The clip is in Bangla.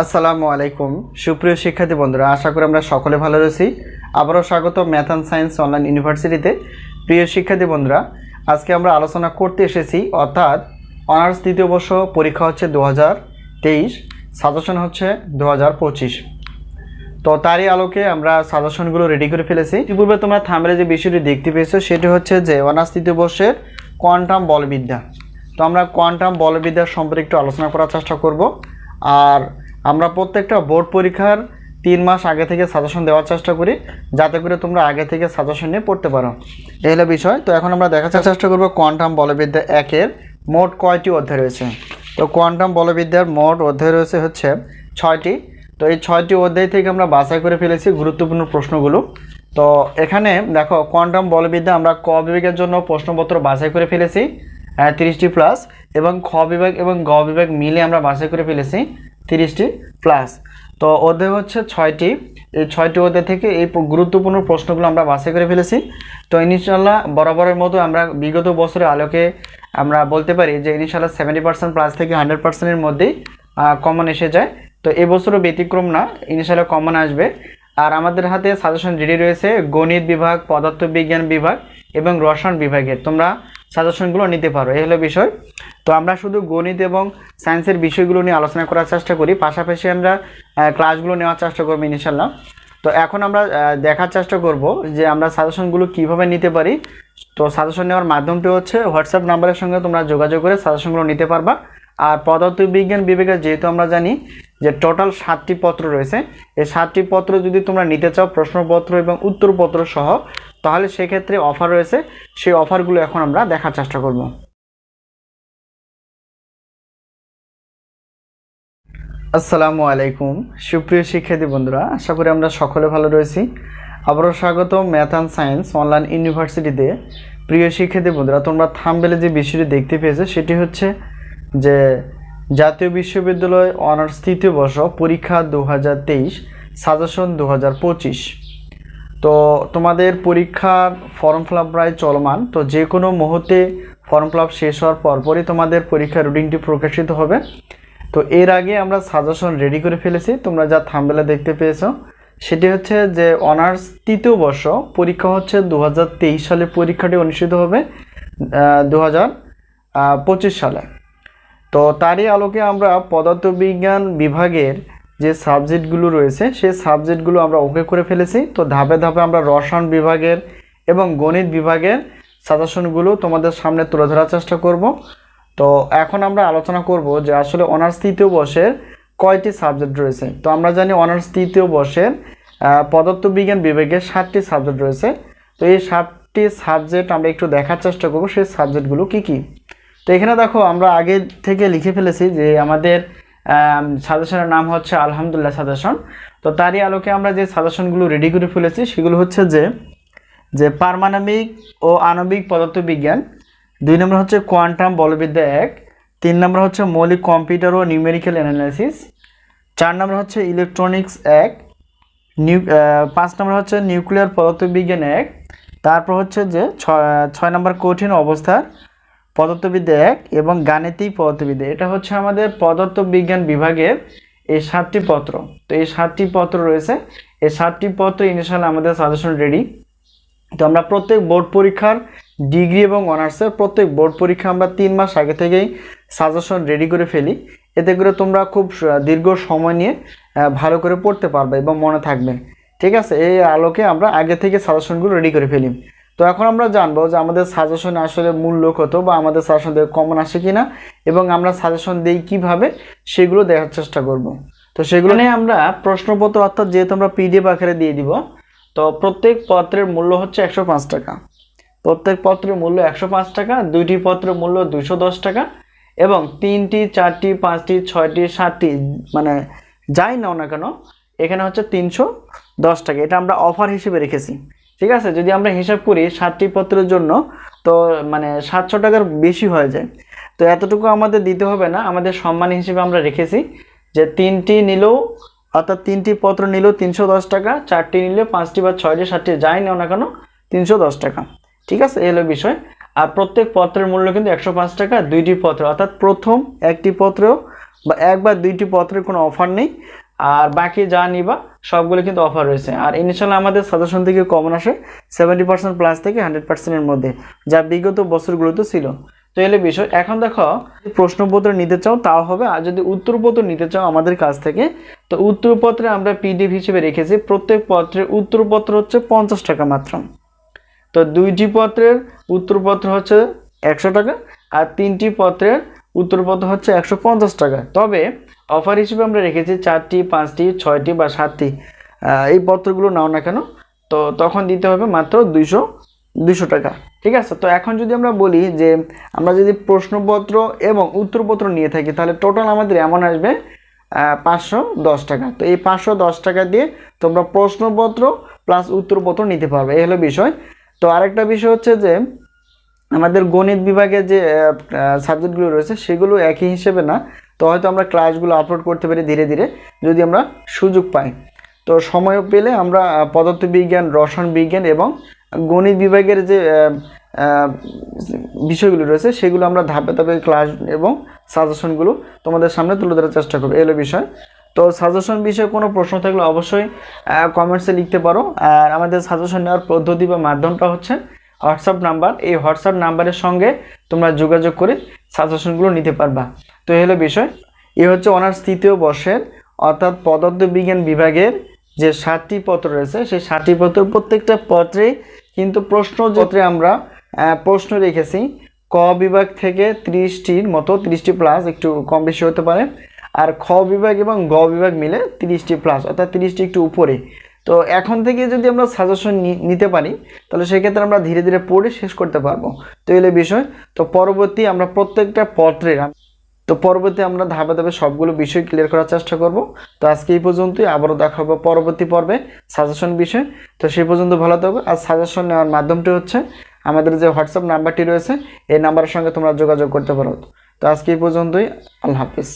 আসসালামু আলাইকুম সুপ্রিয় শিক্ষার্থী বন্ধুরা, আশা করি আমরা সকলে ভালো রয়েছি। আবারও স্বাগত ম্যাথ অ্যান্ড সায়েন্স অনলাইন ইউনিভার্সিটিতে। প্রিয় শিক্ষার্থী বন্ধুরা, আজকে আমরা আলোচনা করতে এসেছি, অর্থাৎ অনার্স দ্বিতীয় বর্ষ পরীক্ষা হচ্ছে 2023, সাজেশন হচ্ছে 2025। তো তারই আলোকে আমরা সাজেশনগুলো রেডি করে ফেলেছি। ইতিপূর্বে তোমরা থাম্বনেলে যে বিষয়টি দেখতে পেয়েছো সেটি হচ্ছে যে অনার্স তৃতীয় বর্ষের কোয়ান্টাম বলবিদ্যা। তো আমরা কোয়ান্টাম বলবিদ্যার সম্পর্কে একটু আলোচনা করার চেষ্টা করব। আর আমরা প্রত্যেকটা বোর্ড পরীক্ষার 3 মাস আগে থেকে সাজেশন দেওয়ার চেষ্টা করি, যাতে করে তোমরা আগে থেকে সাজেশন নিয়ে পড়তে পারো। এই হলো বিষয়। তো এখন আমরা দেখার চেষ্টা করব কোয়ান্টাম বলবিদ্যা 1-এর মোট কয়টি অধ্যায় রয়েছে। তো কোয়ান্টাম বলবিদ্যার মোট অধ্যায় রয়েছে হচ্ছে 6টি। তো এই 6টি অধ্যায় থেকে আমরা বাছাই করে ফেলেছি গুরুত্বপূর্ণ প্রশ্নগুলো। তো এখানে দেখো, কোয়ান্টাম বলবিদ্যা আমরা ক বিভাগের জন্য প্রশ্নপত্র বাছাই করে ফেলেছি 30টি প্লাস, এবং খ বিভাগ এবং গ বিভাগ মিলে আমরা বাছাই করে ফেলেছি 30টি প্লাস। তো অধ্যায় হচ্ছে 6টি। এই 6টি অধ্যায় থেকে এই গুরুত্বপূর্ণ প্রশ্নগুলো আমরা বাছাই করে ফেলেছি। তো ইনশাআল্লাহ বরাবরের মতো আমরা বিগত বছরের আলোকে আমরা বলতে পারি যে ইনশাআল্লাহ 70% প্লাস থেকে 100%-এর মধ্যেই কমন এসে যায়। তো এবছরও ব্যতিক্রম না, ইনশাআল্লাহ কমন আসবে। আর আমাদের হাতে সাজেশন রেডি রয়েছে গণিত বিভাগ, পদার্থবিজ্ঞান বিভাগ এবং রসায়ন বিভাগের। তোমরা সাজেশনগুলো নিতে পারো, এই হলো বিষয়। তো আমরা শুধু গণিত এবং সায়েন্সের বিষয়গুলো নিয়ে আলোচনা করার চেষ্টা করি, পাশাপাশি আমরা ক্লাসগুলো নেওয়ার চেষ্টা করবো ইনশাআল্লাহ। তো এখন আমরা দেখার চেষ্টা করব যে আমরা সাজেশনগুলো কিভাবে নিতে পারি। তো সাজেশন নেওয়ার মাধ্যমটি হচ্ছে হোয়াটসঅ্যাপ নাম্বারের সঙ্গে তোমরা যোগাযোগ করে সাজেশনগুলো নিতে পারবা। আর পদার্থবিজ্ঞান বিভাগে যেহেতু আমরা জানি যে টোটাল 7টি পত্র রয়েছে, এই 7টি পত্র যদি তোমরা নিতে চাও প্রশ্নপত্র এবং উত্তরপত্র সহ, তাহলে সেক্ষেত্রে অফার রয়েছে। সেই অফারগুলো এখন আমরা দেখার চেষ্টা করব। আসসালামু আলাইকুম সুপ্রিয় শিক্ষার্থী বন্ধুরা, আশা করি আমরা সকলে ভালো রয়েছি। আবারও স্বাগত ম্যাথ অ্যান্ড সায়েন্স অনলাইন ইউনিভার্সিটিতে। প্রিয় শিক্ষার্থী বন্ধুরা, তোমরা থাম্বনেলে যে বিষয়টি দেখতে পেয়েছো সেটি হচ্ছে যে জাতীয় বিশ্ববিদ্যালয় অনার্স তৃতীয় বর্ষ পরীক্ষা 2023, সাজেশন 2025। তো তোমাদের পরীক্ষার ফর্ম ফিল আপ প্রায় চলমান। তো যে কোনো মুহূর্তে ফর্ম ফিল আপ শেষ হওয়ার পরপরই তোমাদের পরীক্ষার রুটিনটি প্রকাশিত হবে। তো এর আগে আমরা সাজেশন রেডি করে ফেলেছি, তোমরা যা থাম্বনেলে দেখতে পেয়েছো সেটি হচ্ছে যে অনার্স তৃতীয় বর্ষ পরীক্ষা হচ্ছে 2023 সালে পরীক্ষাটি অনুষ্ঠিত হবে 2025 সালে। তো তারই আলোকে আমরা পদার্থবিজ্ঞান বিভাগের যে সাবজেক্টগুলো রয়েছে সেই সাবজেক্টগুলো আমরা ওকে করে ফেলেছি। তো ধাপে ধাপে আমরা রসায়ন বিভাগের এবং গণিত বিভাগের সাজেশনগুলো তোমাদের সামনে তুলে ধরার চেষ্টা করব। তো এখন আমরা আলোচনা করব যে আসলে অনার্স তৃতীয় বর্ষের কয়টি সাবজেক্ট রয়েছে। তো আমরা জানি অনার্স তৃতীয় বর্ষের পদার্থবিজ্ঞান বিভাগের 7টি সাবজেক্ট রয়েছে। তো এই 7টি সাবজেক্ট আমরা একটু দেখার চেষ্টা করব সেই সাবজেক্টগুলো কি কি। তো এখানে দেখো, আমরা আগে থেকে লিখে ফেলেছি যে আমাদের সাজেশনের নাম হচ্ছে আলহামদুলিল্লাহ সাজেশন। তো তারই আলোকে আমরা যে সাজেশনগুলো রেডি করে ফেলেছি সেগুলো হচ্ছে যে পারমাণবিক ও আণবিক পদার্থবিজ্ঞান, 2 নম্বর হচ্ছে কোয়ান্টাম বলবিদ্যা 1, 3 নম্বর হচ্ছে মৌলিক কম্পিউটার ও নিউমেরিক্যাল অ্যানালাইসিস, 4 নম্বর হচ্ছে ইলেকট্রনিক্স 1, 5 নম্বর হচ্ছে নিউক্লিয়ার পদার্থবিজ্ঞান 1, তারপর হচ্ছে যে 6 নম্বর কঠিন অবস্থার পদার্থবিদ্যা 1 এবং গাণিতিক পদার্থবিদ্যা। এটা হচ্ছে আমাদের পদার্থবিজ্ঞান বিভাগের এই 7টি পত্র। তো এই 7টি পত্র রয়েছে, এই 7টি পত্র ইনশাআল্লাহ আমাদের সাজেশন রেডি। তো আমরা প্রত্যেক বোর্ড পরীক্ষার ডিগ্রি এবং অনার্সের প্রত্যেক বোর্ড পরীক্ষা আমরা 3 মাস আগে থেকেই সাজেশন রেডি করে ফেলি। এতে করে তোমরা খুব দীর্ঘ সময় নিয়ে ভালো করে পড়তে পারবে এবং মনে থাকবে। ঠিক আছে, এই আলোকে আমরা আগে থেকে সাজেশনগুলো রেডি করে ফেলি। তো এখন আমরা জানবো যে আমাদের সাজেশনে আসলে মূল্য কত, বা আমাদের সাজেশন থেকে কমন আসে কিনা, এবং আমরা সাজেশন দিই কিভাবে, সেগুলো দেখার চেষ্টা করব। তো সেগুলো নিয়ে আমরা প্রশ্নপত্র, অর্থাৎ যেহেতু আমরা পিডিএফ আকারে দিয়ে দিব, তো প্রত্যেক পত্রের মূল্য হচ্ছে 105 টাকা। প্রত্যেক পত্রের মূল্য 105 টাকা, 2টি পত্রের মূল্য 210 টাকা, এবং 3টি, 4টি, 5টি, 6টি, 7টি মানে যাই নাও না কেন এখানে হচ্ছে 310 টাকা। এটা আমরা অফার হিসেবে রেখেছি। ঠিক আছে, যদি আমরা হিসাব করি 7টি পত্রের জন্য, তো মানে 700 টাকার বেশি হয়ে যায়। তো এতটুকু আমাদের দিতে হবে না, আমাদের সম্মান হিসেবে আমরা রেখেছি যে 3টি নিলেও, অর্থাৎ 3টি পত্র নিলেও 310 টাকা, 4টি নিলে 5টি বা 6টি 7টি যাই নাও না কেন 310 টাকা। ঠিক আছে, এই হলো বিষয়। আর প্রত্যেক পত্রের মূল্য কিন্তু 105 টাকা, 2টি পত্র, অর্থাৎ প্রথম একটি পত্রেও বা এক বা দুইটি পত্রের কোনো অফার নেই, আর বাকি যা নিবা সবগুলো কিন্তু অফার রয়েছে। আর ইনশাল্লাহ আমাদের সাজেশন থেকে কমন আসে 70% প্লাস থেকে 100%-এর মধ্যে, যা বিগত বছরগুলোতে ছিল। তো এলে বিষয়। এখন দেখো, প্রশ্নপত্র নিতে চাও তাও হবে, আর যদি উত্তরপত্র নিতে চাও আমাদের কাছ থেকে, তো উত্তরপত্রে আমরা পিডিএফ হিসেবে রেখেছি। প্রত্যেক পত্রের উত্তরপত্র হচ্ছে 50 টাকা মাত্র। তো 2টি পত্রের উত্তরপত্র হচ্ছে 100 টাকা, আর 3টি পত্রের উত্তরপত্র হচ্ছে 150 টাকা। তবে অফার হিসেবে আমরা রেখেছি 4টি, 5টি, 6টি বা 7টি এই পত্রগুলো নাও না কেন, তো তখন দিতে হবে মাত্র 200 টাকা। ঠিক আছে। তো এখন যদি আমরা বলি যে আমরা যদি প্রশ্নপত্র এবং উত্তরপত্র নিয়ে থাকি, তাহলে টোটাল আমাদের এমন আসবে 510 টাকা। তো এই 510 টাকা দিয়ে তোমরা প্রশ্নপত্র প্লাস উত্তরপত্র নিতে পারবে, এই হলো বিষয়। তো আরেকটা বিষয় হচ্ছে যে আমাদের গণিত বিভাগের যে সাবজেক্টগুলো রয়েছে সেগুলো একই হিসেবে না। তো হয়তো আমরা ক্লাসগুলো আপলোড করতে পারি ধীরে ধীরে যদি আমরা সুযোগ পাই। তো সময় পেলে আমরা পদার্থবিজ্ঞান, রসায়ন বিজ্ঞান এবং গণিত বিভাগের যে বিষয়গুলো রয়েছে সেগুলো আমরা ধাপে ধাপে ক্লাস এবং সাজেশনগুলো তোমাদের সামনে তুলে ধরার চেষ্টা করবো, এলো বিষয়। তো সাজেশন বিষয়ে কোনো প্রশ্ন থাকলে অবশ্যই কমেন্টসে লিখতে পারো। আর আমাদের সাজেশন নেওয়ার পদ্ধতি বা মাধ্যমটা হচ্ছে হোয়াটসঅ্যাপ নাম্বার। এই হোয়াটসঅ্যাপ নাম্বারের সঙ্গে তোমরা যোগাযোগ করে সাজেশনগুলো নিতে পারবা। তো এই হলো বিষয়। এই হচ্ছে অনার্স 3য় বর্ষের অর্থাৎ পদার্থবিজ্ঞান বিভাগের যে 7টি পত্র রয়েছে, সেই 7টি পত্র প্রত্যেকটা পত্রে কিন্তু প্রশ্নপত্রে আমরা প্রশ্ন রেখেছি ক বিভাগ থেকে 30টির মতো, 30টি প্লাস, একটু কম বেশি হতে পারে। আর খ বিভাগ এবং গ বিভাগ মিলে 30টি প্লাস, অর্থাৎ 30টি একটু উপরে। তো এখন থেকে যদি আমরা সাজেশন নিতে পারি তাহলে সেক্ষেত্রে আমরা ধীরে ধীরে পড়ে শেষ করতে পারবো। তো এলে বিষয়। তো পরবর্তী আমরা প্রত্যেকটা পত্রের আমরা ধাপে ধাপে সবগুলো বিষয় ক্লিয়ার করার চেষ্টা করব। তো আজকে এই পর্যন্তই, আবারও দেখা হবে পরবর্তী পর্বে সাজেশন বিষয়। তো সেই পর্যন্ত ভালো থাকবে। আর সাজেশন নেওয়ার মাধ্যমটি হচ্ছে আমাদের যে হোয়াটসঅ্যাপ নাম্বারটি রয়েছে এই নাম্বারের সঙ্গে তোমরা যোগাযোগ করতে পারো। তো আজকে এই পর্যন্তই, আল্লাহ হাফিজ।